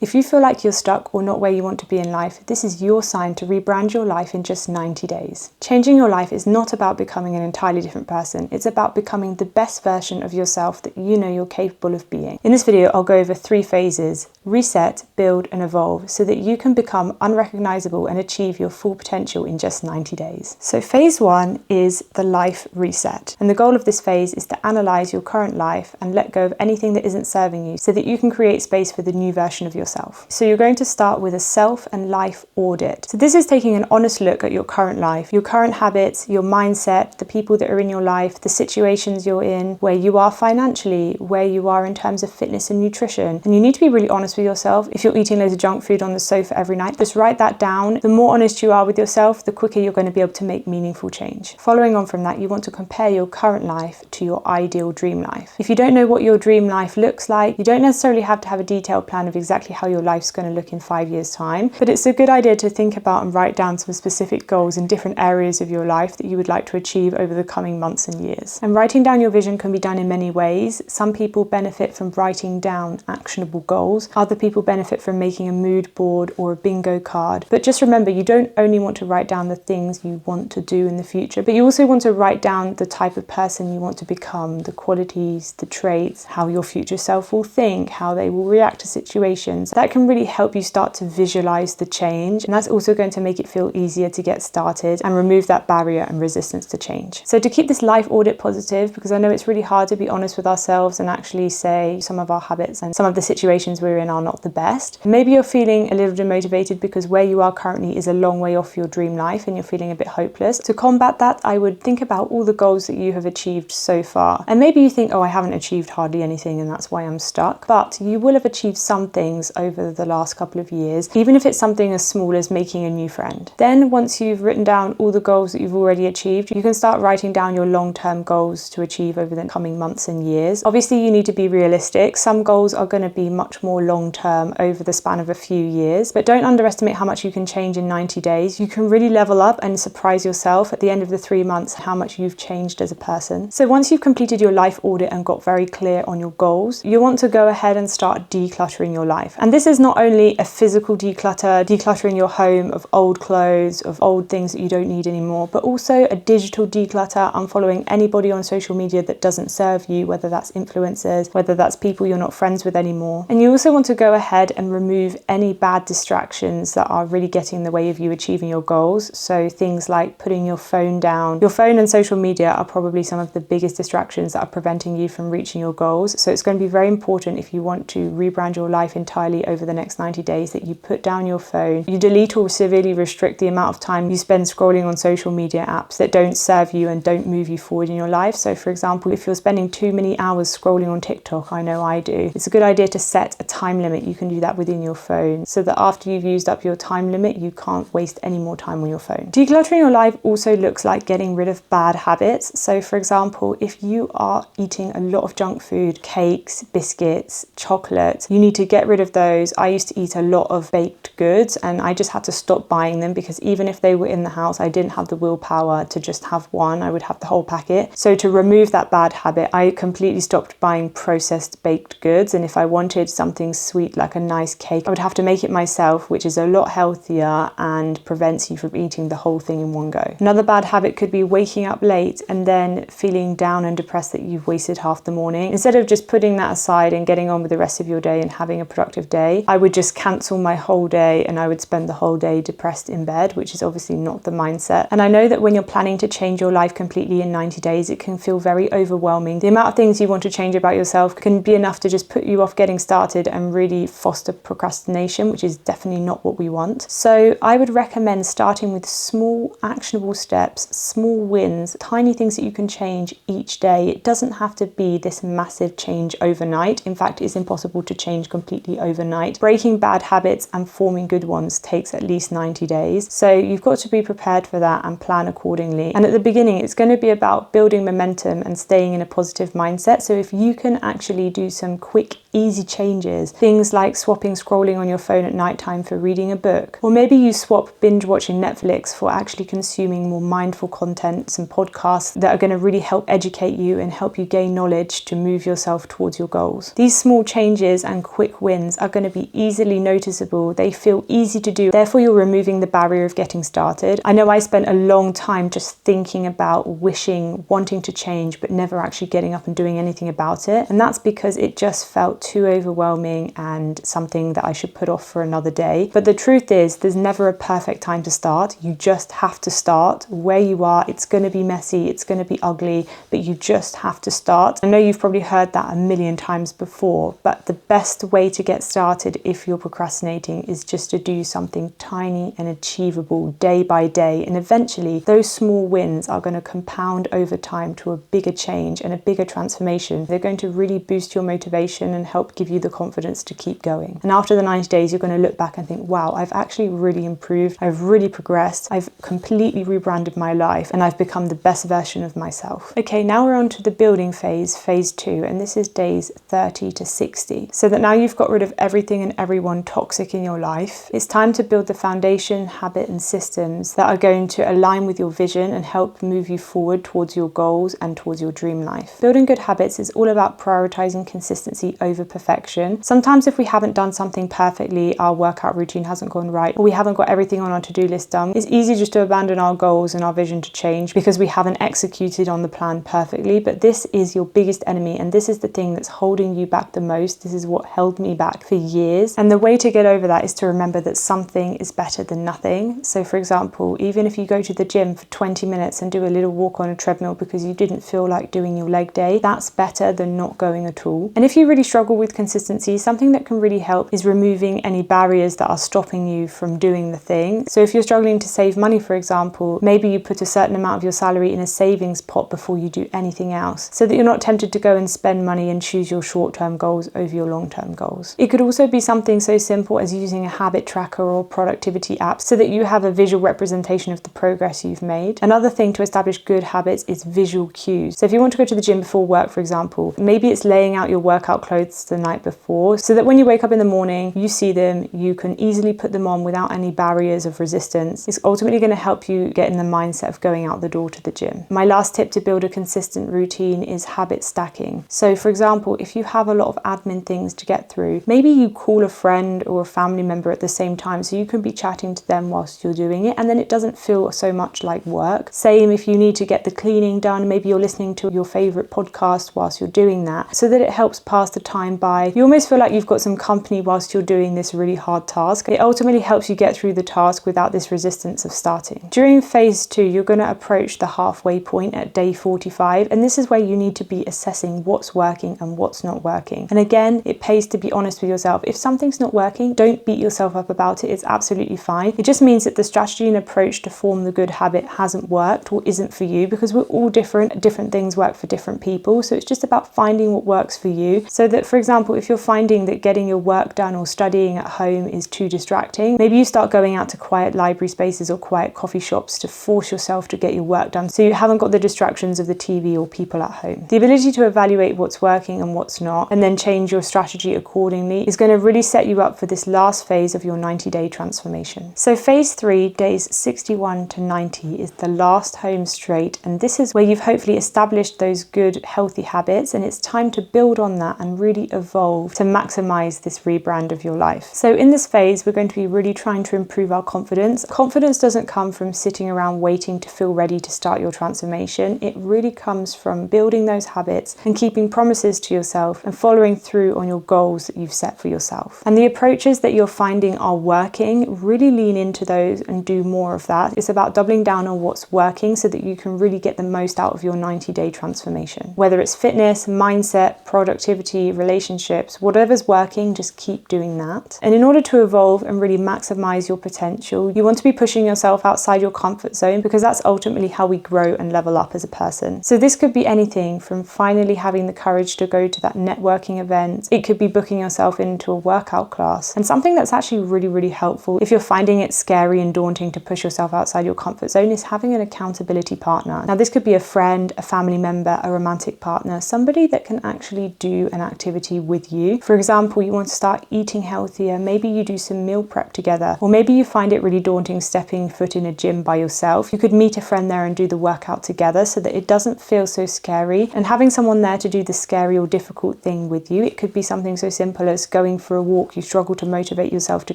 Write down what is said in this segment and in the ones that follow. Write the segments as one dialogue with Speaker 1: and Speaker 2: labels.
Speaker 1: If you feel like you're stuck or not where you want to be in life, this is your sign to rebrand your life in just 90 days. Changing your life is not about becoming an entirely different person. It's about becoming the best version of yourself that you know you're capable of being. In this video, I'll go over 3 phases: reset, build, and evolve, so that you can become unrecognizable and achieve your full potential in just 90 days. So phase 1 is the life reset. And the goal of this phase is to analyze your current life and let go of anything that isn't serving you so that you can create space for the new version of yourself. So you're going to start with a self and life audit. So this is taking an honest look at your current life, your current habits, your mindset, the people that are in your life, the situations you're in, where you are financially, where you are in terms of fitness and nutrition. And you need to be really honest with yourself. If you're eating loads of junk food on the sofa every night, just write that down. The more honest you are with yourself, the quicker you're going to be able to make meaningful change. Following on from that, you want to compare your current life to your ideal dream life. If you don't know what your dream life looks like, you don't necessarily have to have a detailed plan of exactly how your life's going to look in 5 years' time, but it's a good idea to think about and write down some specific goals in different areas of your life that you would like to achieve over the coming months and years. And writing down your vision can be done in many ways. Some people benefit from writing down actionable goals. Other people benefit from making a mood board or a bingo card. But just remember, you don't only want to write down the things you want to do in the future, but you also want to write down the type of person you want to become, the qualities, the traits, how your future self will think, how they will react to situations. That can really help you start to visualize the change, and that's also going to make it feel easier to get started and remove that barrier and resistance to change. So to keep this life audit positive, because I know it's really hard to be honest with ourselves and actually say some of our habits and some of the situations we're in are not the best. Maybe you're feeling a little demotivated because where you are currently is a long way off your dream life and you're feeling a bit hopeless. To combat that, I would think about all the goals that you have achieved so far. And maybe you think, oh, I haven't achieved hardly anything and that's why I'm stuck. But you will have achieved some things over the last couple of years, even if it's something as small as making a new friend. Then once you've written down all the goals that you've already achieved, you can start writing down your long-term goals to achieve over the coming months and years. Obviously, you need to be realistic. Some goals are going to be much more long-term over the span of a few years, but don't underestimate how much you can change in 90 days. You can really level up and surprise yourself at the end of the 3 months how much you've changed as a person. So once you've completed your life audit and got very clear on your goals, you want to go ahead and start decluttering your life. And this is not only a physical decluttering your home of old clothes, of old things that you don't need anymore, but also a digital declutter, unfollowing anybody on social media that doesn't serve you, whether that's influencers, whether that's people you're not friends with anymore. And you also want to go ahead and remove any bad distractions that are really getting in the way of you achieving your goals. So things like putting your phone down. Your phone and social media are probably some of the biggest distractions that are preventing you from reaching your goals. So it's going to be very important, if you want to rebrand your life entirely over the next 90 days, that you put down your phone, you delete or severely restrict the amount of time you spend scrolling on social media apps that don't serve you and don't move you forward in your life. So for example, if you're spending too many hours scrolling on TikTok, I know I do, it's a good idea to set a time limit. You can do that within your phone so that after you've used up your time limit, you can't waste any more time on your phone. Decluttering your life also looks like getting rid of bad habits. So for example, if you are eating a lot of junk food, cakes, biscuits, chocolate, you need to get rid of those. I used to eat a lot of baked goods and I just had to stop buying them, because even if they were in the house, I didn't have the willpower to just have one. I would have the whole packet. So to remove that bad habit, I completely stopped buying processed baked goods. And if I wanted something sweet like a nice cake, I would have to make it myself, which is a lot healthier and prevents you from eating the whole thing in one go. Another bad habit could be waking up late and then feeling down and depressed that you've wasted half the morning. Instead of just putting that aside and getting on with the rest of your day and having a productive day, I would just cancel my whole day and I would spend the whole day depressed in bed, which is obviously not the mindset. And I know that when you're planning to change your life completely in 90 days, it can feel very overwhelming. The amount of things you want to change about yourself can be enough to just put you off getting started and really foster procrastination, which is definitely not what we want. So I would recommend starting with small actionable steps, small wins, tiny things that you can change each day. It doesn't have to be this massive change overnight. In fact, it's impossible to change completely overnight. Breaking bad habits and forming good ones takes at least 90 days. So you've got to be prepared for that and plan accordingly. And at the beginning, it's going to be about building momentum and staying in a positive mindset. So if you can actually do some quick, easy changes. Things like swapping scrolling on your phone at nighttime for reading a book. Or maybe you swap binge watching Netflix for actually consuming more mindful content, some podcasts that are going to really help educate you and help you gain knowledge to move yourself towards your goals. These small changes and quick wins are going to be easily noticeable. They feel easy to do. Therefore, you're removing the barrier of getting started. I know I spent a long time just thinking about wishing, wanting to change, but never actually getting up and doing anything about it. And that's because it just felt too overwhelming and something that I should put off for another day. But the truth is, there's never a perfect time to start. You just have to start where you are. It's going to be messy, it's going to be ugly, but you just have to start. I know you've probably heard that a million times before, but the best way to get started if you're procrastinating is just to do something tiny and achievable day by day. And eventually those small wins are going to compound over time to a bigger change and a bigger transformation. They're going to really boost your motivation and help give you the confidence to keep going. And after the 90 days, you're going to look back and think, wow, I've actually really improved. I've really progressed. I've completely rebranded my life and I've become the best version of myself. Okay, now we're on to the building phase, phase 2, and this is days 30 to 60. So that now you've got rid of everything and everyone toxic in your life, it's time to build the foundation, habit and systems that are going to align with your vision and help move you forward towards your goals and towards your dream life. Building good habits is all about prioritizing consistency over perfection. Sometimes if we haven't done something perfectly, our workout routine hasn't gone right, or we haven't got everything on our to-do list done, it's easy just to abandon our goals and our vision to change because we haven't executed on the plan perfectly. But this is your biggest enemy, and this is the thing that's holding you back the most. This is what held me back for years. And the way to get over that is to remember that something is better than nothing. So for example, even if you go to the gym for 20 minutes and do a little walk on a treadmill because you didn't feel like doing your leg day, that's better than not going at all. And if you really struggle with consistency, something that can really help is removing any barriers that are stopping you from doing the thing. So if you're struggling to save money, for example, maybe you put a certain amount of your salary in a savings pot before you do anything else, so that you're not tempted to go and spend money and choose your short-term goals over your long-term goals. It could also be something so simple as using a habit tracker or productivity app so that you have a visual representation of the progress you've made. Another thing to establish good habits is visual cues. So if you want to go to the gym before work, for example, maybe it's laying out your workout clothes the night before so that when you wake up in the morning, you see them, you can easily put them on without any barriers of resistance. It's ultimately going to help you get in the mindset of going out the door to the gym. My last tip to build a consistent routine is habit stacking. So for example, if you have a lot of admin things to get through, maybe you call a friend or a family member at the same time so you can be chatting to them whilst you're doing it, and then it doesn't feel so much like work. Same if you need to get the cleaning done, maybe you're listening to your favorite podcast whilst you're doing that, so that it helps pass the time by. You almost feel like you've got some company whilst you're doing this really hard task. It ultimately helps you get through the task without this resistance of starting. During phase 2, you're going to approach the halfway point at day 45, and this is where you need to be assessing what's working and what's not working. And again, it pays to be honest with yourself. If something's not working, don't beat yourself up about it. It's absolutely fine. It just means that the strategy and approach to form the good habit hasn't worked or isn't for you, because we're all different. Different things work for different people. So it's just about finding what works for you. So that, for example, if you're finding that getting your work done or studying at home is too distracting, maybe you start going out to quiet library spaces or quiet coffee shops to force yourself to get your work done, so you haven't got the distractions of the TV or people at home. The ability to evaluate what's working and what's not, and then change your strategy accordingly, is going to really set you up for this last phase of your 90-day transformation. So phase 3, days 61 to 90, is the last home straight, and this is where you've hopefully established those good, healthy habits, and it's time to build on that and really evolve to maximize this rebrand of your life. So in this phase, we're going to be really trying to improve our confidence. Confidence doesn't come from sitting around waiting to feel ready to start your transformation. It really comes from building those habits and keeping promises to yourself and following through on your goals that you've set for yourself. And the approaches that you're finding are working, really lean into those and do more of that. It's about doubling down on what's working so that you can really get the most out of your 90-day transformation. Whether it's fitness, mindset, productivity, relationships, whatever's working, just keep doing that. And in order to evolve and really maximize your potential, you want to be pushing yourself outside your comfort zone, because that's ultimately how we grow and level up as a person. So this could be anything from finally having the courage to go to that networking event. It could be booking yourself into a workout class. And something that's actually really, really helpful if you're finding it scary and daunting to push yourself outside your comfort zone is having an accountability partner. Now this could be a friend, a family member, a romantic partner, somebody that can actually do an activity activity with you. For example, you want to start eating healthier, maybe you do some meal prep together, or maybe you find it really daunting stepping foot in a gym by yourself. You could meet a friend there and do the workout together so that it doesn't feel so scary, and having someone there to do the scary or difficult thing with you. It could be something so simple as going for a walk. You struggle to motivate yourself to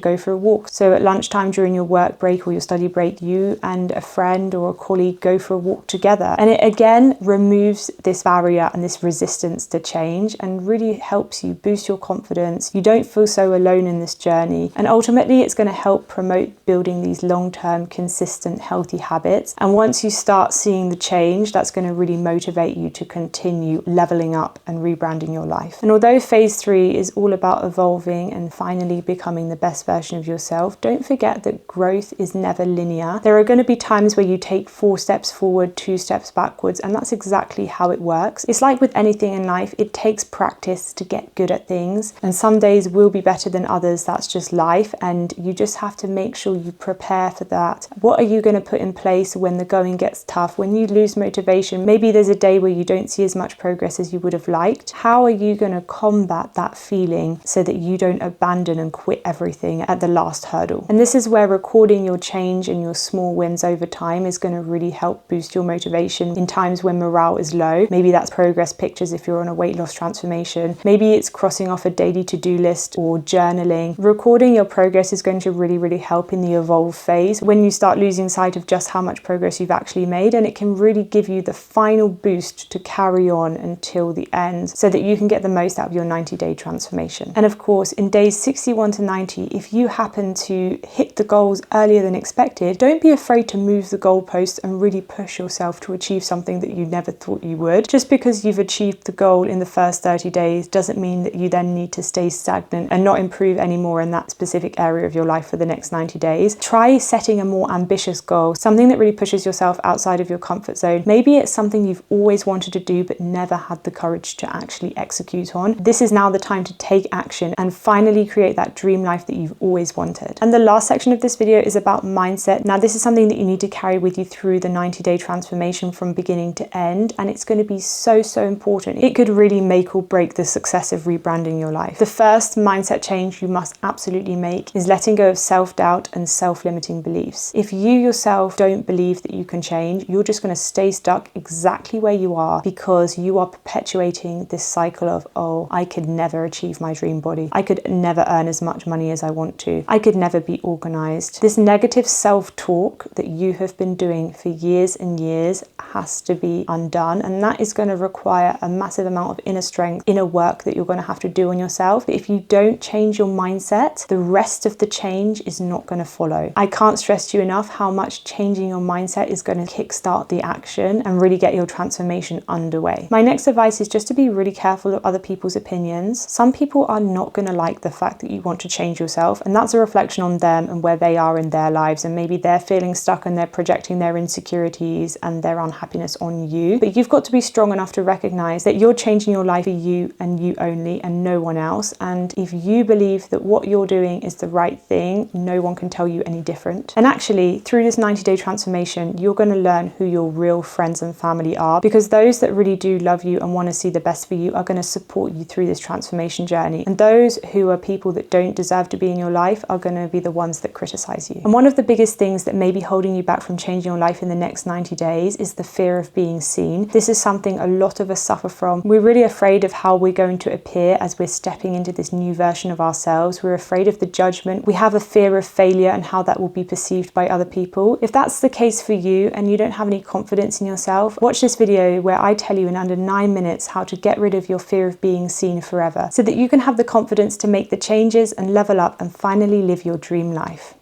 Speaker 1: go for a walk, so at lunchtime during your work break or your study break, you and a friend or a colleague go for a walk together, and it again removes this barrier and this resistance to change and really helps you boost your confidence. You don't feel so alone in this journey, and ultimately it's going to help promote building these long-term consistent healthy habits. And once you start seeing the change, that's going to really motivate you to continue leveling up and rebranding your life. And although phase 3 is all about evolving and finally becoming the best version of yourself, don't forget that growth is never linear. There are going to be times where you take 4 steps forward, 2 steps backwards, and that's exactly how it works. It's like with anything in life, it takes practice to get good at things, and some days will be better than others. That's just life, and you just have to make sure you prepare for that. What are you going to put in place when the going gets tough, when you lose motivation? Maybe there's a day where you don't see as much progress as you would have liked. How are you going to combat that feeling so that you don't abandon and quit everything at the last hurdle? And this is where recording your change and your small wins over time is going to really help boost your motivation in times when morale is low. Maybe that's progress pictures if you're on a weight loss transformation. Maybe it's crossing off a daily to-do list or journaling. Recording your progress is going to really help in the evolve phase, when you start losing sight of just how much progress you've actually made, and it can really give you the final boost to carry on until the end so that you can get the most out of your 90-day transformation. And of course, in days 61 to 90, if you happen to hit the goals earlier than expected, don't be afraid to move the goalposts and really push yourself to achieve something that you never thought you would. Just because you've achieved the goal in the first 30 days doesn't mean that you then need to stay stagnant and not improve anymore in that specific area of your life for the next 90 days. Try setting a more ambitious goal, something that really pushes yourself outside of your comfort zone. Maybe it's something you've always wanted to do but never had the courage to actually execute on. This is now the time to take action and finally create that dream life that you've always wanted. And the last section of this video is about mindset. Now, this is something that you need to carry with you through the 90-day transformation from beginning to end, and it's going to be so important. It could really make or break the success of rebranding your life. The first mindset change you must absolutely make is letting go of self-doubt and self-limiting beliefs. If you yourself don't believe that you can change, you're just going to stay stuck exactly where you are, because you are perpetuating this cycle of, oh, I could never achieve my dream body. I could never earn as much money as I want to. I could never be organized. This negative self-talk that you have been doing for years and years has to be undone, and that is going to require a massive amount of inner strength, inner work that you're going to have to do on yourself. But if you don't change your mindset, the rest of the change is not going to follow. I can't stress to you enough how much changing your mindset is going to kickstart the action and really get your transformation underway. My next advice is just to be really careful of other people's opinions. Some people are not going to like the fact that you want to change yourself, and that's a reflection on them and where they are in their lives, and maybe they're feeling stuck and they're projecting their insecurities and their unhappiness on you. But you've got to be strong enough to recognize that you're changing your life for you and you only, and no one else. And if you believe that what you're doing is the right thing, no one can tell you any different. And actually, through this 90-day transformation, you're going to learn who your real friends and family are, because those that really do love you and want to see the best for you are going to support you through this transformation journey. And those who are people that don't deserve to be in your life are going to be the ones that criticize you. And one of the biggest things that may be holding you back from changing your life in the next 90 days is the fear of being seen. This is something a lot of us suffer from. We're really afraid of how we're going to appear as we're stepping into this new version of ourselves. We're afraid of the judgment. We have a fear of failure and how that will be perceived by other people. If that's the case for you and you don't have any confidence in yourself, watch this video where I tell you in under 9 minutes how to get rid of your fear of being seen forever, so that you can have the confidence to make the changes and level up and finally live your dream life.